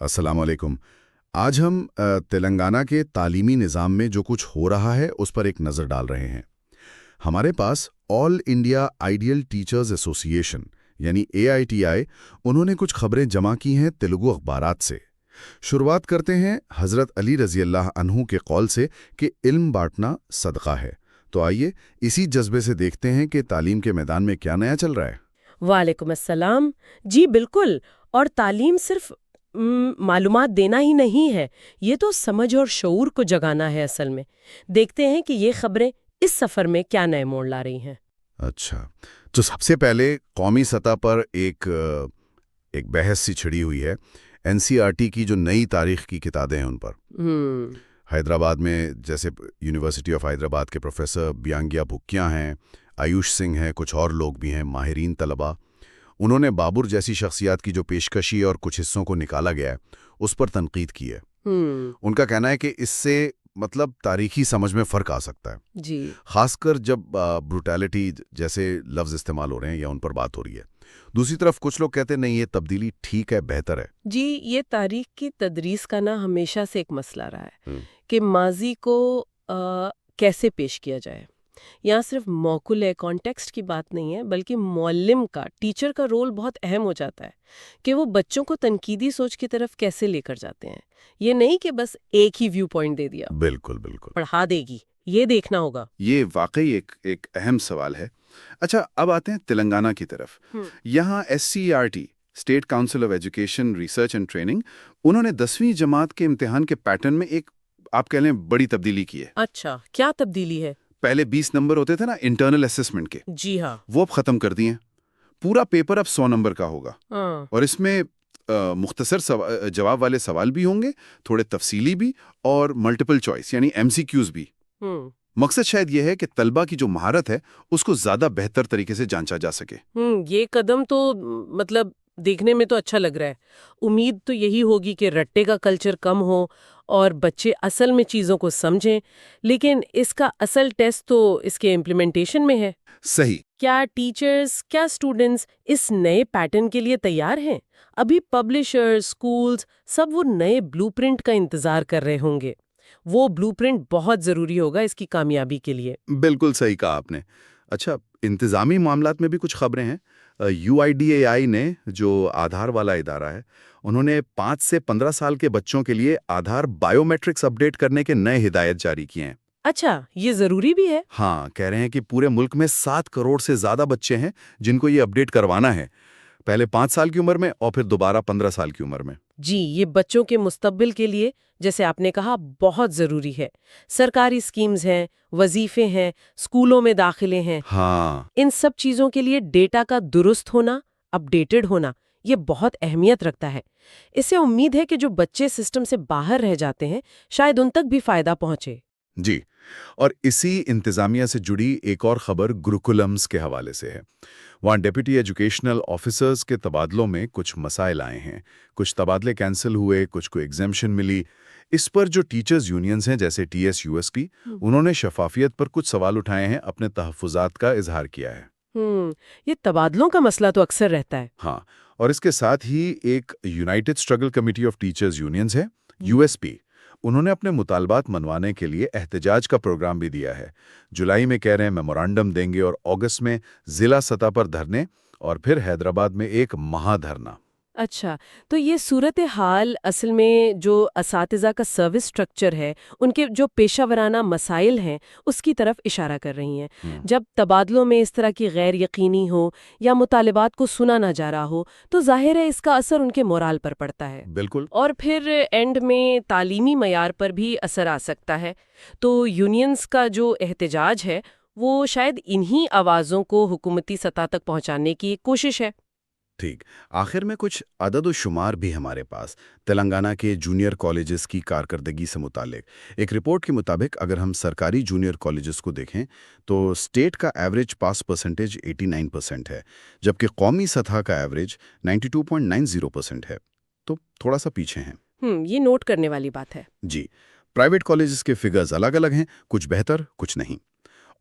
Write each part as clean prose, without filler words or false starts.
السلام علیکم۔ آج ہم تلنگانہ کے تعلیمی نظام میں جو کچھ ہو رہا ہے اس پر ایک نظر ڈال رہے ہیں۔ ہمارے پاس آل انڈیا آئیڈیل ٹیچرز ایسوسی ایشن یعنی AITI انہوں نے کچھ خبریں جمع کی ہیں تیلگو اخبارات سے۔ شروعات کرتے ہیں حضرت علی رضی اللہ عنہ کے قول سے کہ علم بانٹنا صدقہ ہے۔ تو آئیے اسی جذبے سے دیکھتے ہیں کہ تعلیم کے میدان میں کیا نیا چل رہا ہے۔ وعلیکم السلام۔ جی بالکل، اور تعلیم صرف معلومات دینا ہی نہیں ہے، یہ تو سمجھ اور شعور کو جگانا ہے اصل میں۔ دیکھتے ہیں کہ یہ خبریں اس سفر میں کیا نئے موڑ لا رہی ہیں۔ اچھا، تو سب سے پہلے قومی سطح پر ایک بحث سی چھڑی ہوئی ہے NCERT کی جو نئی تاریخ کی کتابیں ہیں ان پر۔ حیدرآباد میں جیسے یونیورسٹی آف حیدرآباد کے پروفیسر بیانگیا بھکیاں ہیں، آیوش سنگھ ہیں، کچھ اور لوگ بھی ہیں، ماہرین طلباء۔ انہوں نے بابر جیسی شخصیات کی جو پیشکشی اور کچھ حصوں کو نکالا گیا ہے اس پر تنقید کی ہے۔ ان کا کہنا ہے کہ اس سے تاریخی سمجھ میں فرق آ سکتا ہے، جی، خاص کر جب بروٹیلٹی جیسے لفظ استعمال ہو رہے ہیں یا ان پر بات ہو رہی ہے۔ دوسری طرف کچھ لوگ کہتے ہیں نہیں، یہ تبدیلی ٹھیک ہے، بہتر ہے۔ جی، یہ تاریخ کی تدریس کا ہمیشہ سے ایک مسئلہ رہا ہے کہ ماضی کو کیسے پیش کیا جائے۔ یہاں صرف موقع کانٹیکسٹ کی بات نہیں ہے، بلکہ معلم کا، ٹیچر کا رول بہت اہم ہو جاتا ہے کہ وہ بچوں کو تنقیدی سوچ کی طرف کیسے لے کر جاتے ہیں۔ یہ نہیں کہ بس ایک ہی ویو پوائنٹ دے دیا، بالکل بالکل پڑھا دے گی، یہ دیکھنا ہوگا۔ یہ واقعی ایک اہم سوال ہے۔ اچھا، اب آتے ہیں تلنگانہ کی طرف۔ یہاں SCERT state council of education research and training, انہوں نے 10ویں جماعت کے امتحان کے پیٹرن میں ایک آپ کہہ لیں بڑی تبدیلی کی ہے۔ اچھا، کیا تبدیلی ہے؟ پہلے 20 نمبر ہوتے تھے نا انٹرنل اسسمنٹ کے، جی ہاں، وہ اب ختم کر دیے۔ پورا پیپر اب 100 نمبر کا ہوگا، اور اس میں مختصر جواب والے سوال بھی ہوں گے، تھوڑے تفصیلی بھی، اور ملٹیپل چوائس یعنی MCQs بھی۔ مقصد شاید یہ ہے کہ طلبہ کی جو مہارت ہے اس کو زیادہ بہتر طریقے سے جانچا جا سکے۔ یہ قدم تو دیکھنے میں تو اچھا لگ رہا ہے۔ امید تو یہی ہوگی کہ رٹے کا کلچر کم ہو اور بچے اصل میں چیزوں کو سمجھیں، لیکن اس کا اصل ٹیسٹ تو اس کے امپلیمنٹیشن میں ہے۔ صحیح۔ کیا ٹیچرز، کیا اسٹوڈنٹس اس نئے پیٹرن کے لیے تیار ہیں؟ ابھی پبلشرز، اسکولز سب وہ نئے بلو پرنٹ کا انتظار کر رہے ہوں گے۔ وہ بلو پرنٹ بہت ضروری ہوگا اس کی کامیابی کے لیے۔ بالکل صحیح کہا آپ نے۔ اچھا، انتظامی معاملات میں بھی کچھ خبریں ہیں۔ UIDAI نے، جو آدھار والا ادارہ ہے، انہوں نے 5 سے 15 سال کے بچوں کے لیے آدھار بائیو میٹرکس اپڈیٹ کرنے کے نئے ہدایت جاری کیے ہیں۔ اچھا، یہ ضروری بھی ہے؟ ہاں، کہہ رہے ہیں کہ پورے ملک میں 7 کروڑ سے زیادہ بچے ہیں جن کو یہ اپڈیٹ کروانا ہے، پہلے 5 سال کی عمر میں اور پھر دوبارہ 15 سال کی عمر میں۔ جی، یہ بچوں کے مستقبل کے لیے، جیسے آپ نے کہا، بہت ضروری ہے۔ سرکاری اسکیمز ہیں، وظیفے ہیں، اسکولوں میں داخلے ہیں، ہاں، ان سب چیزوں کے لیے ڈیٹا کا درست ہونا، اپڈیٹڈ ہونا، یہ بہت اہمیت رکھتا ہے۔ اس سے امید ہے کہ جو بچے سسٹم سے باہر رہ جاتے ہیں شاید ان تک بھی فائدہ پہنچے۔ جی، اور اسی انتظامیہ سے جڑی ایک اور خبر گروکولمز کے حوالے سے ہے۔ وہاں ڈیپٹی ایجوکیشنل آفیسرز کے تبادلوں میں کچھ مسائل آئے ہیں، کچھ تبادلے کینسل ہوئے، کچھ کو ایگزیمشن ملی۔ اس پر جو ٹیچرز یونینز ہیں جیسے TSUSP، انہوں نے شفافیت پر کچھ سوال اٹھائے ہیں، اپنے تحفظات کا اظہار کیا ہے۔ یہ تبادلوں کا مسئلہ تو اکثر رہتا ہے۔ ہاں، اور اس کے ساتھ ہی ایک United struggle committee of teachers unions ہے، USP، انہوں نے اپنے مطالبات منوانے کے لیے احتجاج کا پروگرام بھی دیا ہے۔ جولائی میں کہہ رہے ہیں میمورانڈم دیں گے، اور اگست میں ضلع سطح پر دھرنے، اور پھر حیدرآباد میں ایک مہا دھرنا۔ اچھا، تو یہ صورتحال اصل میں جو اساتذہ کا سروس سٹرکچر ہے، ان کے جو پیشہ ورانہ مسائل ہیں، اس کی طرف اشارہ کر رہی ہیں۔ جب تبادلوں میں اس طرح کی غیر یقینی ہو یا مطالبات کو سنا نہ جا رہا ہو تو ظاہر ہے اس کا اثر ان کے مورال پر پڑتا ہے، بالکل، اور پھر اینڈ میں تعلیمی معیار پر بھی اثر آ سکتا ہے۔ تو یونینز کا جو احتجاج ہے وہ شاید انہی آوازوں کو حکومتی سطح تک پہنچانے کی ایک کوشش ہے۔ ٹھیک، آخر میں کچھ عدد و شمار بھی ہمارے پاس تلنگانہ کے جونیئر کالجز کی کارکردگی سے متعلق۔ ایک رپورٹ کے مطابق اگر ہم سرکاری جونیئر کالجز کو دیکھیں تو اسٹیٹ کا ایوریج پاس پرسنٹیج 89% ہے، جبکہ قومی سطح کا ایوریج 92.90% ہے، تو تھوڑا سا پیچھے ہیں۔ یہ نوٹ کرنے والی بات ہے۔ جی، پرائیویٹ کالجز کے فگرز الگ الگ ہیں، کچھ بہتر، کچھ نہیں۔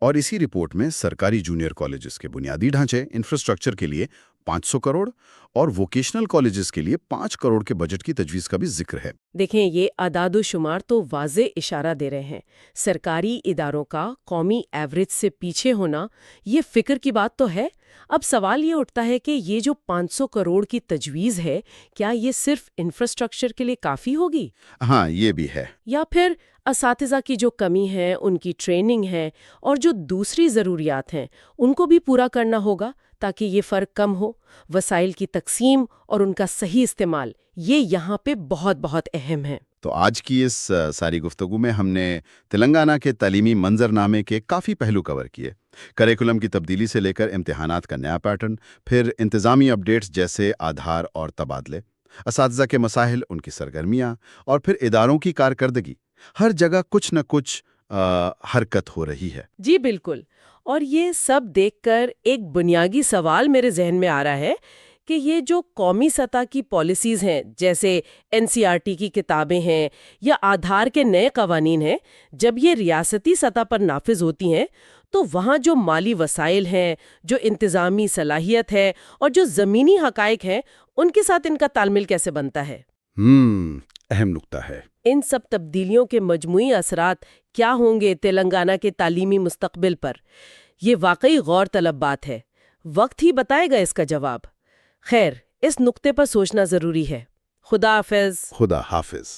اور اسی رپورٹ میں سرکاری جونیئر کالجز کے بنیادی ڈھانچے انفراسٹرکچر کے لیے 500 کروڑ اور ووکیشنل کالجز کے لیے 5 کروڑ کے بجٹ کی تجویز کا بھی ذکر ہے۔ دیکھیں، یہ اعداد و شمار تو واضح اشارہ دے رہے ہیں سرکاری اداروں کا قومی ایوریج سے پیچھے ہونا یہ فکر کی بات تو ہے۔ اب سوال یہ اٹھتا ہے کہ یہ جو 500 کروڑ کی تجویز ہے کیا یہ صرف انفراسٹرکچر کے لیے کافی ہوگی؟ ہاں، یہ بھی ہے۔ یا پھر اساتذہ کی جو کمی ہے، ان کی ٹریننگ ہے اور جو دوسری ضروریات ہیں ان کو بھی پورا کرنا ہوگا تاکہ یہ فرق کم ہو۔ وسائل کی تقسیم اور ان کا صحیح استعمال یہ یہاں پہ بہت بہت اہم ہے۔ تو آج کی اس ساری گفتگو میں ہم نے تلنگانہ کے تعلیمی منظرنامے کے کافی پہلو کور کیے، کریکولم کی تبدیلی سے لے کر امتحانات کا نیا پیٹرن، پھر انتظامی اپڈیٹس جیسے آدھار اور تبادلے، اساتذہ کے مسائل، ان کی سرگرمیاں اور پھر اداروں کی کارکردگی۔ ہر جگہ کچھ نہ کچھ حرکت ہو رہی ہے۔ جی بالکل، اور یہ سب دیکھ کر ایک بنیادی سوال میرے ذہن میں آ رہا ہے کہ یہ جو قومی سطح کی پالیسیز ہیں جیسے NCERT کی کتابیں ہیں یا آدھار کے نئے قوانین ہیں، جب یہ ریاستی سطح پر نافذ ہوتی ہیں تو وہاں جو مالی وسائل ہیں، جو انتظامی صلاحیت ہے اور جو زمینی حقائق ہیں ان کے ساتھ ان کا تال میل کیسے بنتا ہے؟ اہم نکتہ ہے۔ ان سب تبدیلیوں کے مجموعی اثرات کیا ہوں گے تلنگانہ کے تعلیمی مستقبل پر؟ یہ واقعی غور طلب بات ہے، وقت ہی بتائے گا اس کا جواب۔ خیر، اس نقطے پر سوچنا ضروری ہے۔ خدا حافظ۔ خدا حافظ۔